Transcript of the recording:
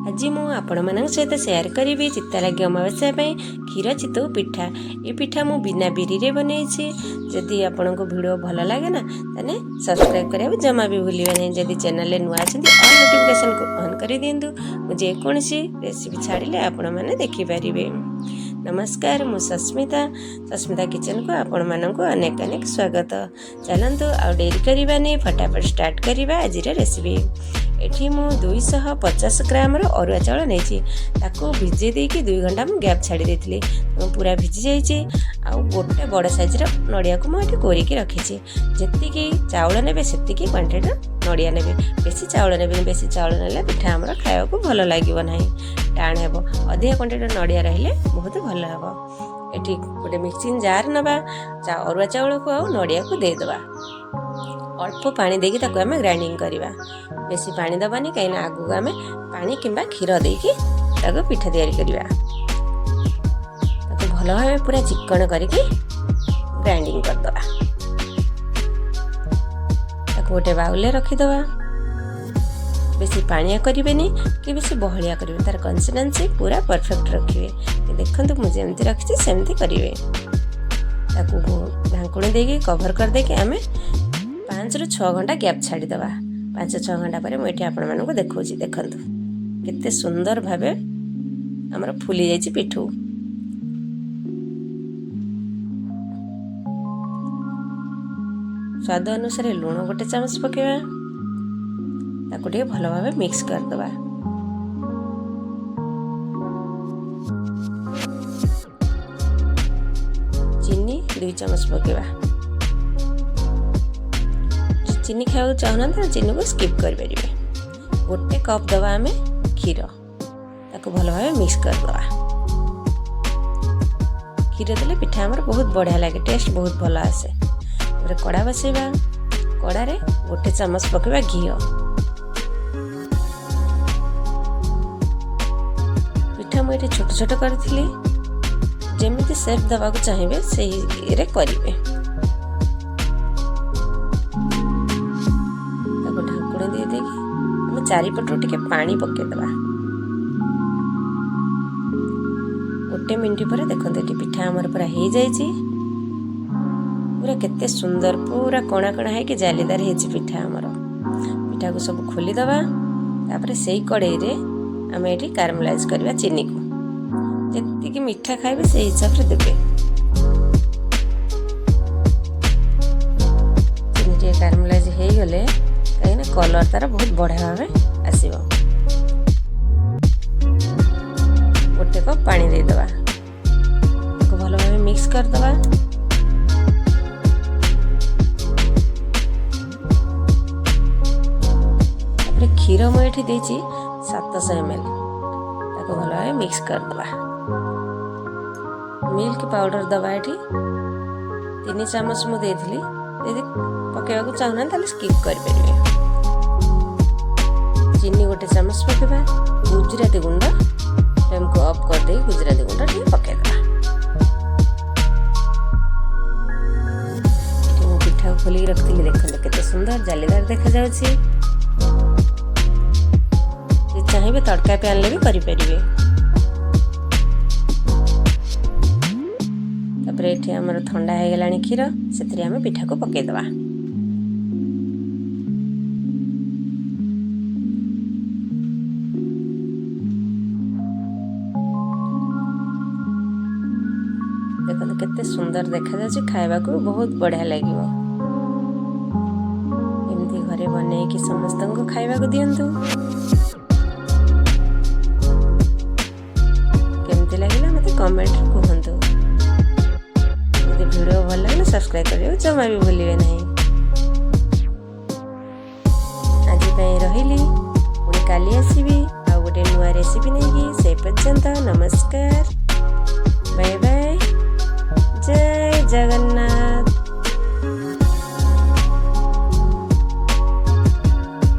आज मु आपण सहित शेयर करी चित्ता लगे अमावास्या क्षीर चितौ पिठा। ये पिठा मु बिना बिरी रे बनई। जदि आपण को वीडियो भल लगे ना ताने सब्सक्राइब करिया जमा भी भूलिबे नहीं। जदि चैनल नुआ अछंती ऑल नोटिफिकेशन को ऑन कर दिंतु। मुझे कोनसी रेसिपी छाड़िले आपण माने देखि परिबे। नमस्कार, मु सस्मिता किचन को आपण मानक अनेक अनेक स्वागत। चलंतु आ डेरी करिबा नहीं, फटाफट स्टार्ट करिबा आज रेसिपी। एठी मु 250 ग्राम अरुआ चाउल नहीं ताको भिजे देकी 2 घंटा मु गैप छाड़ी देथिली। पूरा भिजी जाइए। आ गोटे बड़ साइज नड़िया को मुझे कोरिकी रखी। जेतिकी चाउल नेबे सेतिकी क्वांटिटी नड़िया नेबे। बेसी चाउल नेबे, बेसी चाउल नेले पिठा हमर खाया को भल लागिवो नाही, टाण हेबो। अधिक क्वांटिटी नड़िया रहिले बहुत भल हेबो। एठी गोटे मिक्सिंग जार नबा, अरुआ चाउल को आ नड़िया को दे दबा। अल्प पानी देकी ताको आमे ग्राइंडिंग करिवा। बेसी पानी दबानी कहीं आगु आमे पानी किंबा क्षीर देकी ताको पिठा तैयारी करिवा। ताको भल भावे पूरा चिकन करके ग्राइंडिंग कर दबा। ताको गोटे बाउल रखी दबा। बेसी पानिया करिवेनी कि बेसी बहलिया करिवे, तार कंसिस्टेंसी पूरा परफेक्ट रखिवे। देखंतु मु जेमति रखिछि सेमति करिवे। ताको ढांकुणी देकी कवर कर देके आमे 5 ରୁ 6 घंटा गैप छाड़ी दबा। 5-6 घंटा पर मुझे आपण मानक देखौछि। देखंतु केते सुंदर भावे हमर फुली जाइछि पिठू। स्वाद अनुसार लूण गोटे चामच पकेवा। ताको टे भलो भावे मिक्स कर दबा। चीनी 2 चामच पकेवा। चीनी खाया चाहना तो चीनी को स्किप कर पारे। गोटे कप दवा आम क्षीर, ताको भल भाव मिक्स कर दवा। क्षीर देले पिठा हमर बहुत बढ़िया लगे, टेस्ट बहुत भल आसे। कड़ा बसैबा। कड़ा रे गोटे चामच पकेबा घी। पिठा मुझे छोट छोट करी जेमिति सेप दवा को चाहिए सही रे करिवे। चारिपटू टिके पानी पकेदबा। गोटे मिनट पर देखते पिठा हमर पूरा हो जाइए। पूरा केते सुंदर पूरा कणा कणा है कि जालीदार है पिठा हमर। पिठा को सब खोली दबा। तापर सेई कड़ाई रे आम ये कैरमलाइज करवा चीनी को। जेतिकी मीठा खाइबे से हिसाब से देबे। चीनी टे कैरमलाइज हो गले कहीं कलर तार बहुत बढ़िया भाव आसो। गोटे कप पानी दे दबा। भल भाव मिक्स कर दबा। क्षीर मुझे देची 700 ml। ताको भल भाव मिक्स कर दबा। मिल्क पाउडर दबा। ये 3 चामच मु देथिली। यदि पकेवा को चाहना ताले स्किप कर परिबे। चीनी गोटे चामच पकेबा। गुजराती गुंड फ्लेम को ऑफ कर दे गुजराती गुंड ठीक पके दबा। पिठा खोली रखती देखते केते सुंदर जालीदार देखा जाउछि। चाहिए तड़का पैन ले भी करि परिबे। तापर एठी हमर ठंडा हो गलानी क्षीर, सेतरे हम पिठा को पके दबा। देखो केते सुंदर देखा जाउछि। खाइबा को बहुत बढ़िया लागिवो। एमती घरे बने कि समस्त को खाइबा को दियंतु। केमती लागिला मते कमेंट कहंतु। यदि वीडियो भल लागले सब्सक्राइब करियो जमा भी भूलिबे नहीं। आज पई रहिली, पुणी काली आसीबी आ गोटे नुआ रेसिपी नहीं। से पर्यंत नमस्कार।